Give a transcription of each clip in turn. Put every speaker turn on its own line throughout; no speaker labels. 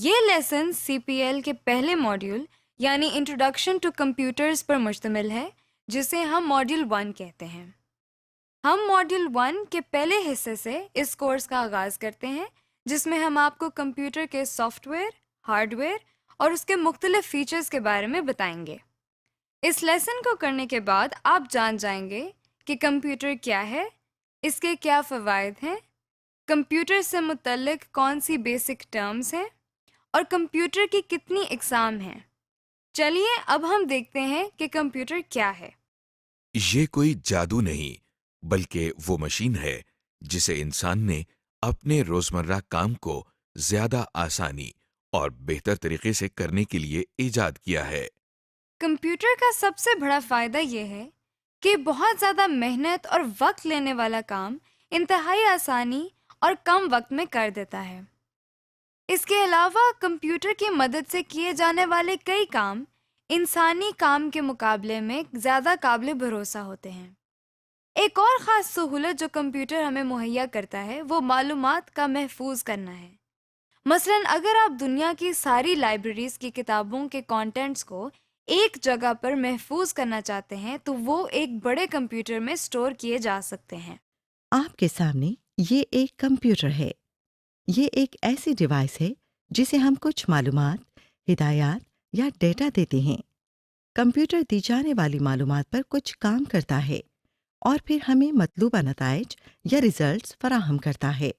یہ لیسن سی P L کے پہلے ماڈیول یعنی انٹروڈکشن ٹو کمپیوٹرز پر مشتمل ہے، جسے ہم ماڈیول 1 کہتے ہیں۔ ہم ماڈیول 1 کے پہلے حصے سے اس کورس کا آغاز کرتے ہیں، جس میں ہم آپ کو کمپیوٹر کے سافٹ ویئر، ہارڈ ویئر اور اس کے مختلف فیچرز کے بارے میں بتائیں گے۔ اس لیسن کو کرنے کے بعد آپ جان جائیں گے کہ کمپیوٹر کیا ہے، اس کے کیا فوائد ہیں، کمپیوٹر سے متعلق کون سی بیسک ٹرمز ہیں اور کمپیوٹر کی کتنی اقسام ہیں۔ چلیے اب ہم دیکھتے ہیں کہ کمپیوٹر کیا ہے۔
یہ کوئی جادو نہیں، بلکہ وہ مشین ہے جسے انسان نے اپنے روزمرہ کام کو زیادہ آسانی اور بہتر طریقے سے کرنے کے لیے ایجاد کیا ہے۔
کمپیوٹر کا سب سے بڑا فائدہ یہ ہے کہ بہت زیادہ محنت اور وقت لینے والا کام انتہائی آسانی اور کم وقت میں کر دیتا ہے۔ اس کے علاوہ کمپیوٹر کی مدد سے کیے جانے والے کئی کام انسانی کام کے مقابلے میں زیادہ قابل بھروسہ ہوتے ہیں۔ ایک اور خاص سہولت جو کمپیوٹر ہمیں مہیا کرتا ہے وہ معلومات کا محفوظ کرنا ہے۔ مثلاً اگر آپ دنیا کی ساری لائبریریز کی کتابوں کے کانٹینٹس کو ایک جگہ پر محفوظ کرنا چاہتے ہیں تو وہ ایک بڑے کمپیوٹر میں سٹور کیے جا سکتے ہیں۔
آپ کے سامنے یہ ایک کمپیوٹر ہے۔ یہ ایک ایسی ڈیوائس ہے جسے ہم کچھ معلومات، ہدایات یا ڈیٹا دیتے ہیں۔ کمپیوٹر دی جانے والی معلومات پر کچھ کام کرتا ہے اور پھر ہمیں مطلوبہ نتائج یا ریزلٹس فراہم کرتا ہے۔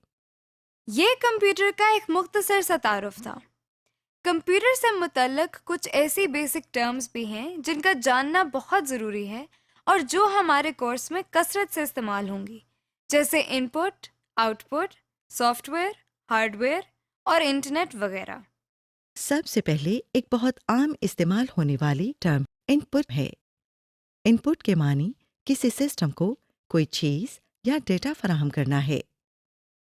یہ کمپیوٹر کا ایک مختصر سا تعارف تھا۔ کمپیوٹر سے متعلق کچھ ایسی بیسک ٹرمز بھی ہیں جن کا جاننا بہت ضروری ہے اور جو ہمارے کورس میں کثرت سے استعمال ہوں گی، جیسے input, output, software, hardware اور انٹرنیٹ وغیرہ۔
سب سے پہلے ایک بہت عام استعمال ہونے والی ٹرم ان پٹ ہے۔ ان پٹ کے معنی کسی سسٹم کو کوئی چیز یا ڈیٹا فراہم کرنا ہے۔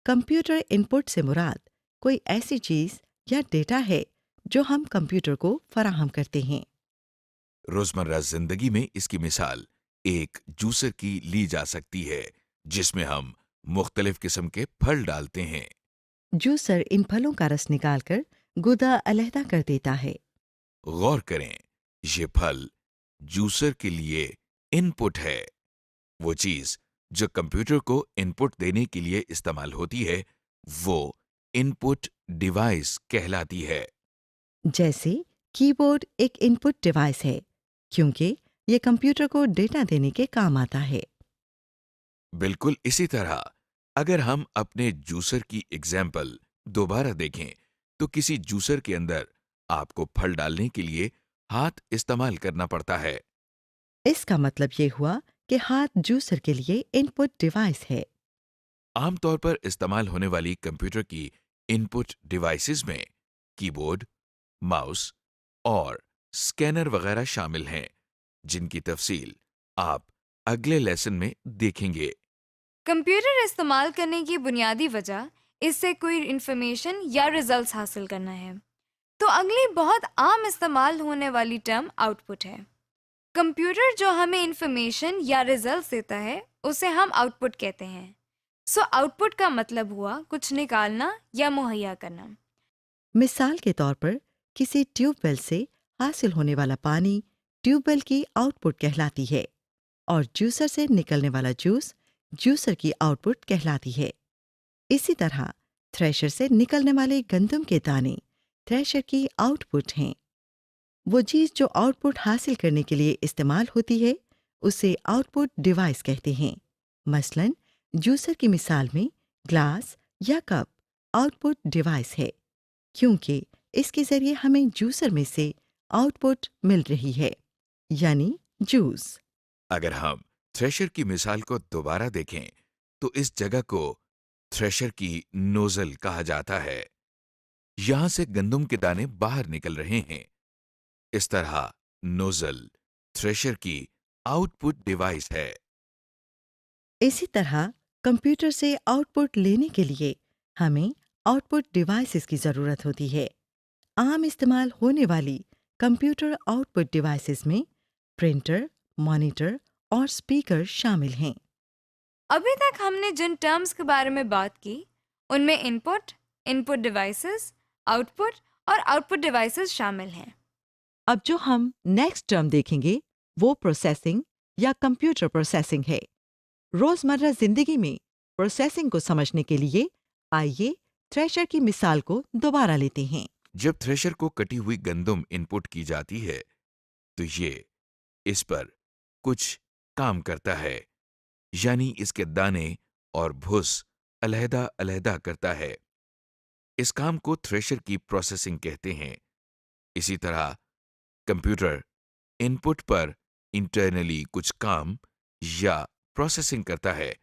کمپیوٹر ان پٹ سے مراد کوئی ایسی چیز یا ڈیٹا ہے جو ہم کمپیوٹر کو فراہم کرتے ہیں۔
روزمرہ زندگی میں اس کی مثال ایک جوسر کی لی جا سکتی ہے، جس میں ہم مختلف قسم کے پھل ڈالتے ہیں۔
جوسر ان پھلوں کا رس نکال کر گودا علیحدہ کر دیتا ہے۔
غور کریں، یہ پھل جوسر کے لیے ان پٹ ہے۔ وہ چیز جو کمپیوٹر کو ان پٹ دینے کے لیے استعمال ہوتی ہے وہ ان پٹ ڈیوائس کہلاتی ہے۔
جیسے کی بورڈ ایک ان پٹ ڈیوائس ہے کیونکہ یہ کمپیوٹر کو ڈیٹا دینے کے کام آتا ہے۔
بالکل اسی طرح اگر ہم اپنے جوسر کی ایگزامپل دوبارہ دیکھیں تو کسی جوسر کے اندر آپ کو پھل ڈالنے کے لیے ہاتھ استعمال کرنا پڑتا ہے۔
اس کا مطلب یہ ہوا کہ ہاتھ جوسر کے لیے ان پٹ ڈیوائس ہے۔
عام طور پر استعمال ہونے والی کمپیوٹر کی ان پٹ ڈیوائسز میں کی بورڈ، ماؤس اور اسکینر وغیرہ شامل ہیں، جن کی تفصیل آپ اگلے لیسن میں دیکھیں گے۔
کمپیوٹر استعمال کرنے کی بنیادی وجہ اس سے کوئی انفارمیشن یا ریزلٹس حاصل کرنا ہے، تو اگلی بہت عام استعمال ہونے والی ٹرم آؤٹ پٹ ہے۔ کمپیوٹر جو ہمیں انفارمیشن یا ریزلٹس دیتا ہے اسے ہم آؤٹ پٹ کہتے ہیں۔ آؤٹ پٹ کا مطلب ہوا کچھ نکالنا یا مہیا کرنا۔
مثال کے طور پر کسی ٹیوب ویل سے حاصل ہونے والا پانی ٹیوب ویل کی آؤٹ پٹ کہلاتی ہے اور جوسر سے نکلنے والا جوس جوسر کی آؤٹ پٹ کہلاتی ہے۔ اسی طرح تھریشر سے نکلنے والے گندم کے دانے تھریشر کی آؤٹ پٹ ہیں۔ وہ چیز جو آؤٹ پٹ حاصل کرنے کے لیے استعمال ہوتی ہے اسے آؤٹ پٹ ڈیوائس کہتے ہیں۔ مثلاً جوسر کی مثال میں گلاس یا کپ آؤٹ پٹ ڈیوائس ہے کیونکہ اس کے ذریعے ہمیں جوسر میں سے آؤٹ پٹ مل رہی ہے، یعنی جوس۔
اگر ہم تھریشر کی مثال کو دوبارہ دیکھیں تو اس جگہ کو تھریشر کی نوزل کہا جاتا ہے۔ یہاں سے گندم کے دانے باہر نکل رہے ہیں۔ اس طرح نوزل تھریشر کی آؤٹ پٹ ڈیوائس ہے۔
اسی طرح کمپیوٹر سے آؤٹ پٹ لینے کے لیے ہمیں آؤٹ پٹ ڈیوائسز کی ضرورت ہوتی ہے۔ عام استعمال ہونے والی کمپیوٹر آؤٹ پٹ ڈیوائسز میں پرنٹر، مانیٹر اور اسپیکر شامل ہیں۔
ابھی تک ہم نے جن ٹرمز کے بارے میں بات کی ان میں ان پٹ ڈیوائسز، آؤٹ پٹ اور آؤٹ پٹ ڈیوائسز شامل ہیں۔
اب جو ہم نیکسٹ ٹرم دیکھیں گے وہ پروسیسنگ یا کمپیوٹر پروسیسنگ ہے۔ روزمرہ زندگی میں پروسیسنگ کو سمجھنے کے لیے آئیے تھریشر کی مثال کو دوبارہ لیتے ہیں۔
جب تھریشر کو کٹی ہوئی گندم ان پٹ کی جاتی ہے تو یہ اس پر کچھ کام کرتا ہے، یعنی اس کے دانے اور بھس علیحدہ علیحدہ کرتا ہے۔ اس کام کو تھریشر کی پروسیسنگ کہتے ہیں۔ اسی طرح کمپیوٹر ان پٹ پر انٹرنلی کچھ کام یا پروسیسنگ کرتا ہے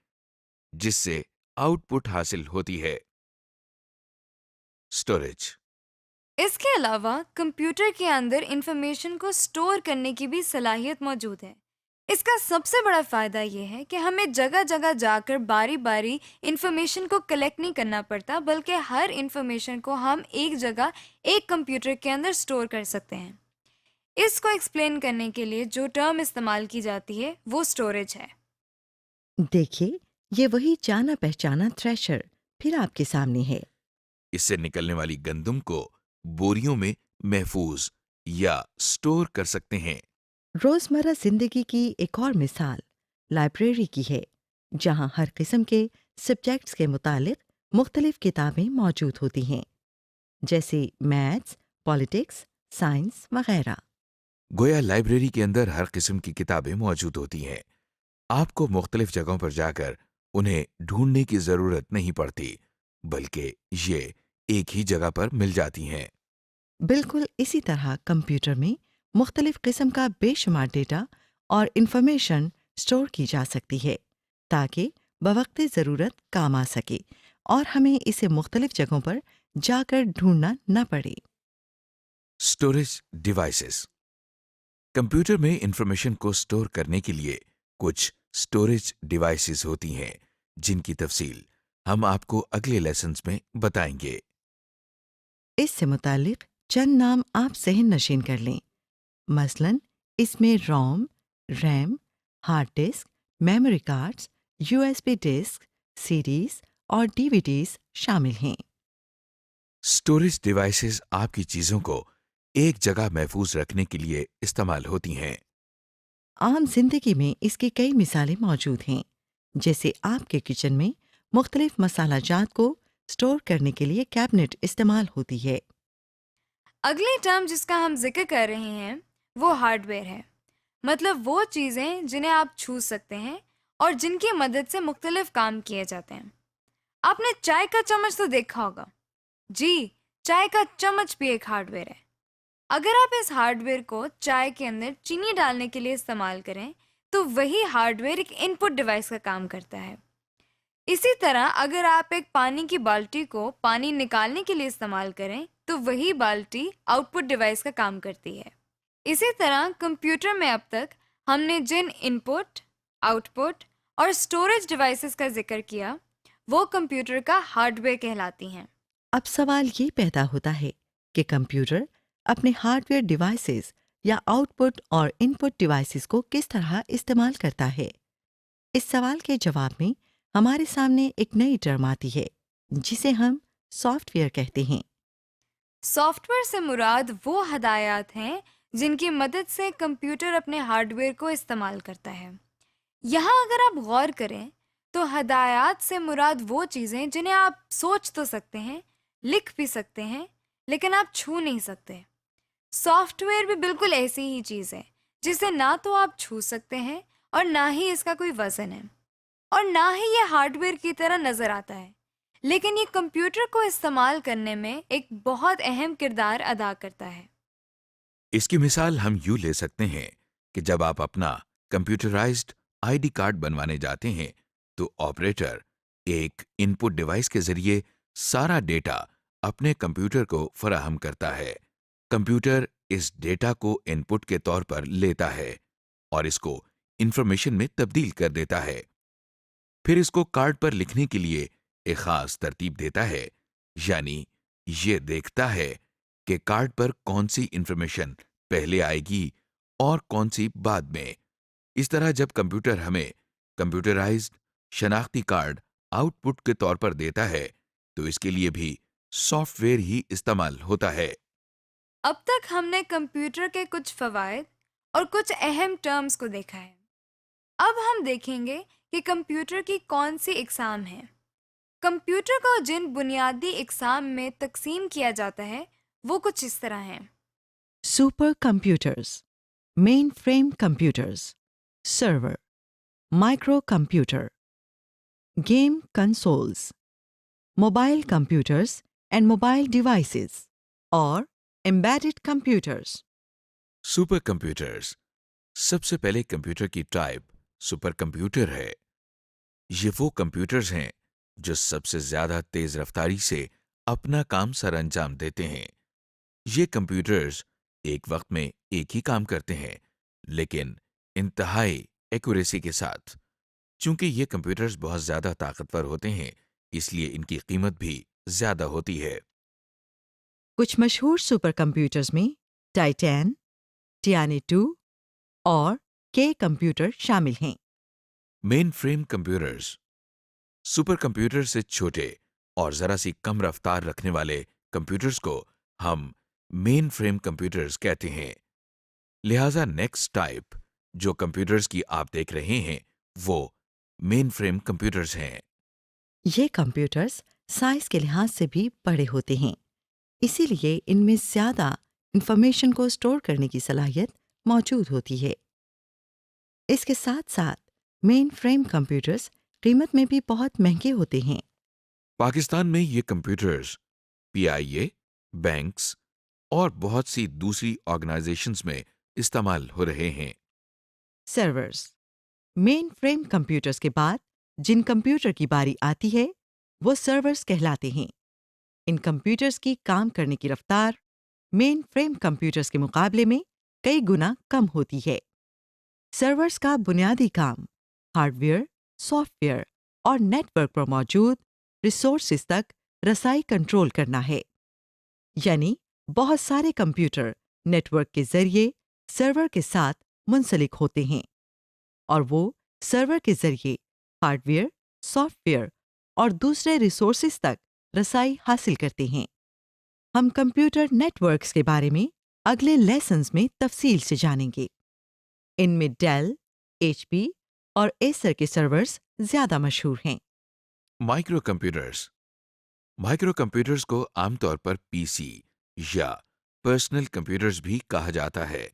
جس سے آؤٹ پٹ حاصل ہوتی ہے۔ اسٹوریج۔
اس کے علاوہ کمپیوٹر کے اندر انفارمیشن کو سٹور کرنے کی بھی صلاحیت موجود ہے۔ اس کا سب سے بڑا فائدہ یہ ہے کہ ہمیں جگہ جگہ جا کر باری باری انفارمیشن کو کلیکٹ نہیں کرنا پڑتا، بلکہ ہر انفارمیشن کو ہم ایک جگہ ایک کمپیوٹر کے اندر سٹور کر سکتے ہیں۔ اس کو ایکسپلین کرنے کے لیے جو ٹرم استعمال کی جاتی ہے وہ سٹوریج ہے۔
دیکھیے یہ وہی جانا پہچانا تھریشر پھر آپ کے سامنے ہے۔
اس سے نکلنے والی گندم کو بوریوں میں محفوظ یا سٹور کر سکتے ہیں۔
روزمرہ زندگی کی ایک اور مثال لائبریری کی ہے، جہاں ہر قسم کے سبجیکٹس کے متعلق مختلف کتابیں موجود ہوتی ہیں، جیسے میتھس، پالیٹکس، سائنس وغیرہ۔
گویا لائبریری کے اندر ہر قسم کی کتابیں موجود ہوتی ہیں۔ آپ کو مختلف جگہوں پر جا کر انہیں ڈھونڈنے کی ضرورت نہیں پڑتی، بلکہ یہ ایک ہی جگہ پر مل جاتی ہیں۔
بالکل اسی طرح کمپیوٹر میں مختلف قسم کا بے شمار ڈیٹا اور انفارمیشن سٹور کی جا سکتی ہے تاکہ بوقت ضرورت کام آ سکے اور ہمیں اسے مختلف جگہوں پر جا کر ڈھونڈنا نہ پڑے۔
Storage devices. کمپیوٹر میں انفارمیشن کو سٹور کرنے کے لیے کچھ اسٹوریج ڈیوائسز ہوتی ہیں جن کی تفصیل ہم آپ کو اگلے لیسنز میں بتائیں گے۔
اس سے متعلق چند نام آپ ذہن نشین کر لیں، مثلاً اس میں ROM, RAM, hard disk, memory cards, USB disk, CDs اور ڈی وی ڈیز شامل ہیں۔
اسٹوریج ڈیوائسز آپ کی چیزوں کو ایک جگہ محفوظ رکھنے کے لیے استعمال ہوتی ہیں۔
عام زندگی میں اس کی کئی مثالیں موجود ہیں، جیسے آپ کے کچن میں مختلف مسالہ جات کو سٹور کرنے کے لیے کیبنٹ استعمال ہوتی ہے۔
اگلی ٹرم جس کا ہم ذکر کر رہے ہیں وہ ہارڈ ویئر ہے، مطلب وہ چیزیں جنہیں آپ چھو سکتے ہیں اور جن کی مدد سے مختلف کام کیے جاتے ہیں۔ آپ نے چائے کا چمچ تو دیکھا ہوگا، جی چائے کا چمچ بھی ایک ہارڈ ویئر ہے۔ اگر آپ اس ہارڈ ویئر کو چائے کے اندر چینی ڈالنے کے لیے استعمال کریں تو وہی ہارڈ ویئر ایک ان پٹ ڈیوائس کا کام کرتا ہے۔ اسی طرح اگر آپ ایک پانی کی بالٹی کو پانی نکالنے کے لیے استعمال کریں تو وہی بالٹی آؤٹ پٹ ڈیوائس کا کام کرتی ہے۔ اسی طرح کمپیوٹر میں اب تک ہم نے جن ان پٹ، آؤٹ پٹ اور اسٹوریج ڈیوائسز کا ذکر کیا وہ کمپیوٹر کا ہارڈ ویئر کہلاتی ہیں۔
اب سوال یہ پیدا ہوتا ہے کہ کمپیوٹر اپنے ہارڈ ویئر ڈیوائسز یا آؤٹ پٹ اور ان پٹ ڈیوائسز کو کس طرح استعمال کرتا ہے؟ اس سوال کے جواب میں ہمارے سامنے ایک نئی ٹرم آتی ہے جسے ہم سافٹ ویئر کہتے ہیں۔
سافٹ ویئر سے مراد وہ ہدایات ہیں جن کی مدد سے کمپیوٹر اپنے ہارڈ ویئر کو استعمال کرتا ہے۔ یہاں اگر آپ غور کریں تو ہدایات سے مراد وہ چیزیں جنہیں آپ سوچ تو سکتے ہیں، لکھ بھی سکتے ہیں، لیکن آپ چھو نہیں سکتے۔ سافٹ ویئر بھی بالکل ایسی ہی چیز ہے جسے نہ تو آپ چھو سکتے ہیں اور نہ ہی اس کا کوئی وزن ہے، اور نہ ہی یہ ہارڈ ویئر کی طرح نظر آتا ہے، لیکن یہ کمپیوٹر کو استعمال کرنے میں ایک بہت اہم کردار ادا کرتا ہے۔
اس کی مثال ہم یوں لے سکتے ہیں کہ جب آپ اپنا کمپیوٹرائزڈ آئی ڈی کارڈ بنوانے جاتے ہیں تو آپریٹر ایک ان پٹ ڈیوائس کے ذریعے سارا ڈیٹا اپنے کمپیوٹر کو فراہم کرتا ہے۔ کمپیوٹر اس ڈیٹا کو ان پٹ کے طور پر لیتا ہے اور اس کو انفارمیشن میں تبدیل کر دیتا ہے، پھر اس کو کارڈ پر لکھنے کے لیے ایک خاص ترتیب دیتا ہے، یعنی یہ دیکھتا ہے کہ کارڈ پر کون سی انفارمیشن پہلے آئے گی اور کون سی بعد میں۔ اس طرح جب کمپیوٹر ہمیں کمپیوٹرائزڈ شناختی کارڈ آؤٹ پٹ کے طور پر دیتا ہے تو اس کے لیے بھی سافٹ ویئر ہی استعمال ہوتا ہے۔
اب تک ہم نے کمپیوٹر کے کچھ فوائد اور کچھ اہم ٹرمز کو دیکھا ہے. اب ہم دیکھیں گے کہ کمپیوٹر کی کون سی اقسام ہیں. کمپیوٹر کو جن بنیادی اقسام میں تقسیم کیا جاتا ہے وہ کچھ اس طرح ہیں.
Supercomputers, mainframe computers, server, microcomputer, game consoles, mobile computers and mobile devices, اور embedded computers.
Supercomputers. سب سے پہلے کمپیوٹر کی ٹائپ سپر کمپیوٹر ہے. یہ وہ کمپیوٹرز ہیں جو سب سے زیادہ تیز رفتاری سے اپنا کام سر انجام دیتے ہیں. یہ کمپیوٹرز ایک وقت میں ایک ہی کام کرتے ہیں لیکن انتہائی ایکوریسی کے ساتھ. چونکہ یہ کمپیوٹرز بہت زیادہ طاقتور ہوتے ہیں اس لیے ان کی قیمت بھی زیادہ ہوتی ہے.
کچھ مشہور سپر کمپیوٹرز میں ٹائٹین، ٹیانی 2 اور کے کمپیوٹر شامل ہیں.
مین فریم کمپیوٹرز. سپر کمپیوٹر سے چھوٹے اور ذرا سی کم رفتار رکھنے والے کمپیوٹرز کو ہم مین فریم کمپیوٹرز کہتے ہیں. لہذا نیکسٹ ٹائپ جو کمپیوٹرز کی آپ دیکھ رہے ہیں وہ مین فریم کمپیوٹرز ہیں.
یہ کمپیوٹرز سائز کے لحاظ سے بھی بڑے ہوتے ہیں، اسی لیے ان میں زیادہ انفارمیشن کو اسٹور کرنے کی صلاحیت موجود ہوتی ہے. اس کے ساتھ ساتھ مین فریم کمپیوٹرز قیمت میں بھی بہت مہنگے ہوتے ہیں.
پاکستان میں یہ کمپیوٹرز PIA، بینکس اور بہت سی دوسری آرگنائزیشنز میں استعمال ہو رہے ہیں.
سرورز. مین فریم کمپیوٹرز کے بعد جن کمپیوٹر کی باری آتی ہے وہ سرورز کہلاتے ہیں. ان کمپیوٹرز کی کام کرنے کی رفتار مین فریم کمپیوٹرز کے مقابلے میں کئی گنا کم ہوتی ہے. سرورز کا بنیادی کام ہارڈ ویئر، سافٹ ویئر اور نیٹ ورک پر موجود ریسورسز تک رسائی کنٹرول کرنا ہے. یعنی بہت سارے کمپیوٹر نیٹ ورک کے ذریعے سرور کے ساتھ منسلک ہوتے ہیں اور وہ سرور کے ذریعے ہارڈ ویئر، سافٹ ویئر اور دوسرے ریسورسز تک رسائی حاصل کرتے ہیں. ہم کمپیوٹر نیٹ ورکس کے بارے میں اگلے لیسنز میں تفصیل سے جانیں گے. ان میں ڈیل، HP اور ایسر کے سرورز زیادہ مشہور ہیں.
Micro computers. مائکرو کمپیوٹرز کو عام طور پر PC یا پرسنل کمپیوٹرز بھی کہا جاتا ہے.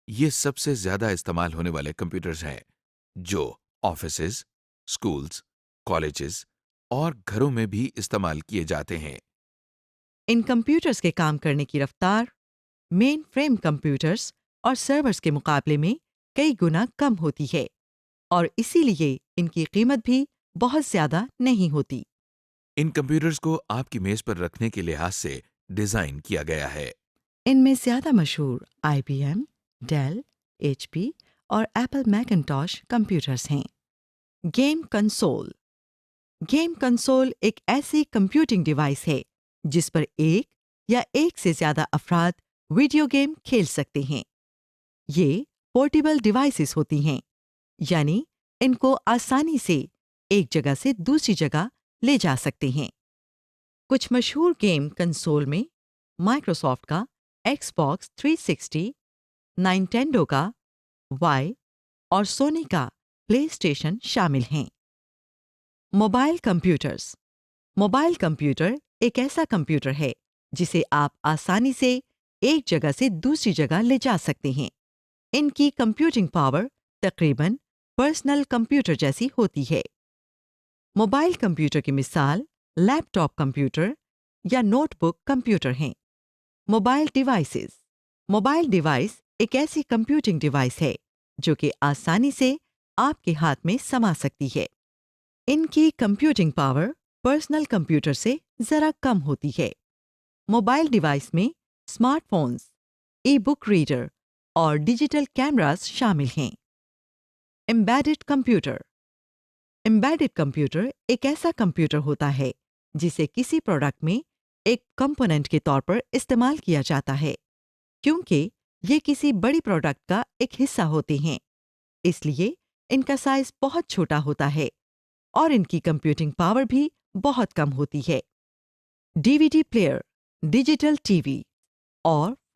یہ سب سے زیادہ استعمال ہونے والے کمپیوٹرز ہیں جو آفیسز، اسکولز، کالجز اور گھروں میں بھی استعمال کیے جاتے ہیں.
ان کمپیوٹرز کے کام کرنے کی رفتار مین فریم کمپیوٹرز اور سرورز کے مقابلے میں کئی گنا کم ہوتی ہے اور اسی لیے ان کی قیمت بھی بہت زیادہ نہیں ہوتی.
ان کمپیوٹرز کو آپ کی میز پر رکھنے کے لحاظ سے ڈیزائن کیا گیا ہے.
ان میں زیادہ مشہور IBM، ڈیل، HP اور ایپل میکنٹاش کمپیوٹرز ہیں. Game console. گیم کنسول ایک ایسی کمپیوٹنگ ڈیوائس ہے جس پر ایک یا ایک سے زیادہ افراد ویڈیو گیم کھیل سکتے ہیں. یہ پورٹیبل ڈیوائسز ہوتی ہیں، یعنی ان کو آسانی سے ایک جگہ سے دوسری جگہ لے جا سکتے ہیں. کچھ مشہور گیم کنسول میں مائکروسافٹ کا Xbox 360، نائنٹینڈو کا وائی اور سونی کا پلے اسٹیشن شامل ہیں. Mobile computers. موبائل کمپیوٹر ایک ایسا کمپیوٹر ہے جسے آپ آسانی سے ایک جگہ سے دوسری جگہ لے جا سکتے ہیں. ان کی کمپیوٹنگ پاور تقریباً پرسنل کمپیوٹر جیسی ہوتی ہے. موبائل کمپیوٹر کی مثال لیپ ٹاپ کمپیوٹر یا نوٹ بک کمپیوٹر ہیں. Mobile devices. موبائل ڈیوائس ایک ایسی کمپیوٹنگ ڈیوائس ہے جو کہ آسانی سے آپ کے ہاتھ میں سما سکتی ہے. ان کی کمپیوٹنگ پاور پرسنل کمپیوٹر سے ذرا کم ہوتی ہے. موبائل ڈیوائس میں اسمارٹ فونز، ای بک ریڈر اور ڈیجیٹل کیمراز شامل ہیں. Embedded computer. ایمبیڈڈ کمپیوٹر ایک ایسا کمپیوٹر ہوتا ہے جسے کسی پروڈکٹ میں ایک کمپوننٹ کے طور پر استعمال کیا جاتا ہے. کیونکہ یہ کسی بڑی پروڈکٹ کا ایک حصہ ہوتے ہیں اس لیے ان کا سائز بہت چھوٹا ہوتا ہے اور ان کی کمپیوٹنگ پاور بھی بہت کم ہوتی ہے. DVD پلیئر، ڈیجیٹل TV اور